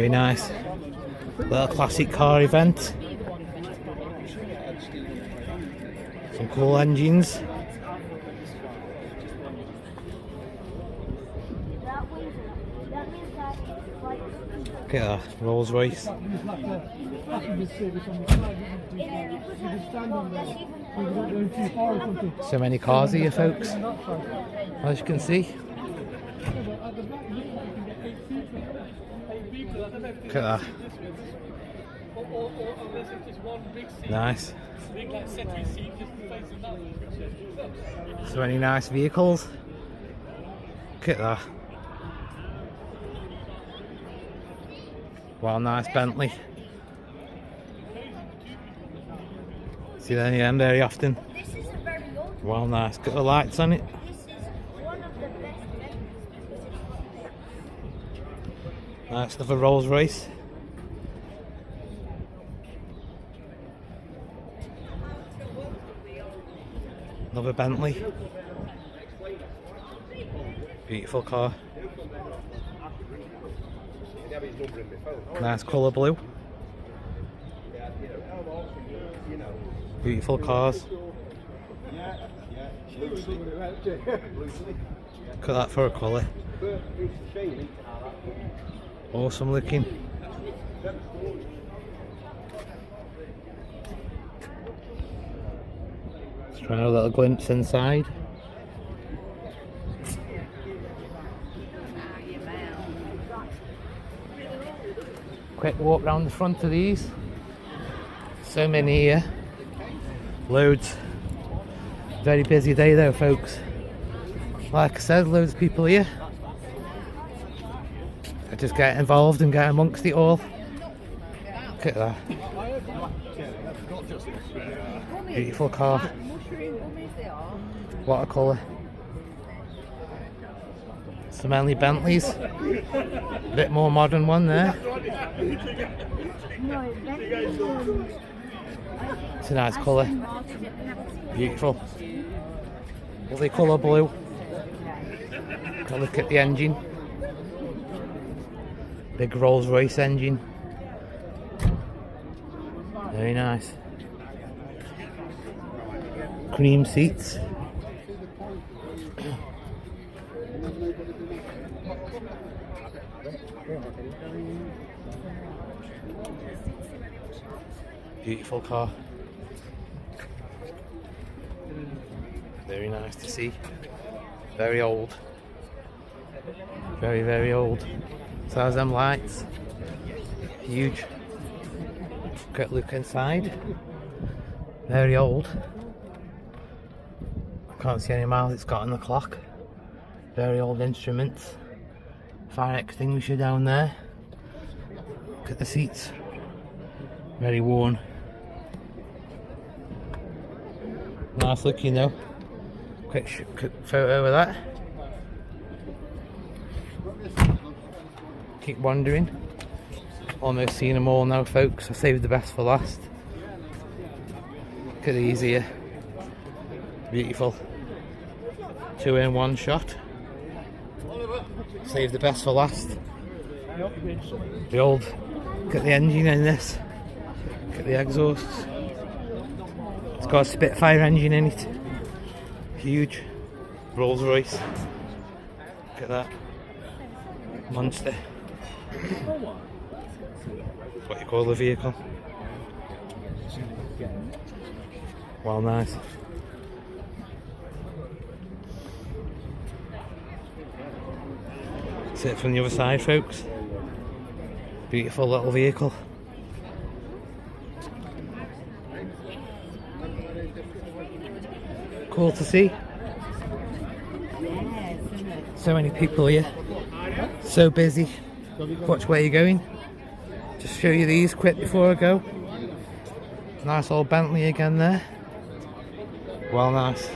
Very nice. Little classic car event. Some cool engines. Look at that, Rolls-Royce. So many cars here, folks, as you can see. Look at that. Nice. So many nice vehicles. Look at that. Wow, nice Bentley. See any of them very often. Wow, nice. Got the lights on it. Nice another Rolls-Royce. Another Bentley. Beautiful car. Nice colour blue. Beautiful cars. Look at that for a colour. Awesome looking. Let's try a little glimpse inside. Quick walk round the front of these. So many here. Loads. Very busy day though, folks. Like I said, loads of people here. I just get involved and get amongst it all. Look at that. Beautiful car. What a colour. Some mainly Bentleys. A bit more modern one there. It's a nice colour. Beautiful. Lovely colour blue. Got a look at the engine. Big Rolls-Royce engine. Very nice. Cream seats. Beautiful car. Very nice to see. Very old. Very, very old. So how's them lights? Huge. Quick look inside. Very old. Can't see any miles it's got on the clock. Very old instruments. Fire extinguisher down there. Look at the seats. Very worn. Nice looking though. Quick photo of that. Keep wandering. Almost seen them all now, folks. I saved the best for last. Look at these here. Beautiful. 2 in 1 shot. Save the best for last. The old. Look at the engine in this. Look at the exhausts. It's got a Spitfire engine in it. Huge. Rolls-Royce. Look at that. Monster. That's what you call the vehicle. Well, nice. That's it from the other side, folks. Beautiful little vehicle. Cool to see. So many people here. So busy. Watch where you're going. Just show you these quick before I go. Nice old Bentley again there. Well, nice.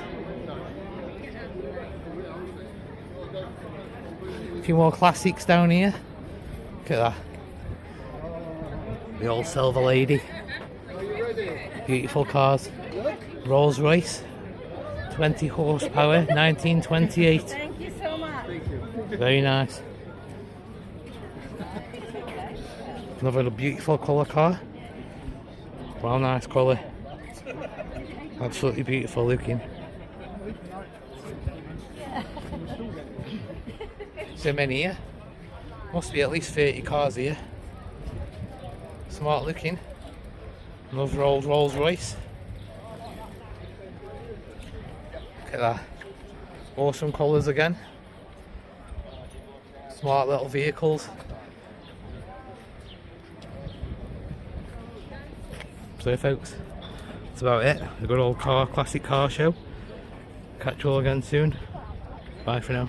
A few more classics down here. Look at that. The old Silver Lady. Beautiful cars. Rolls-Royce. 20 horsepower, 1928. Thank you so much. Very nice. Another beautiful colour car. Wow, nice colour. Absolutely beautiful looking. So many here. Must be at least 30 cars here. Smart looking. Another old Rolls-Royce. Look at that. Awesome colours again. Smart little vehicles. So folks, that's about it. A good old classic car show. Catch you all again soon. Bye for now.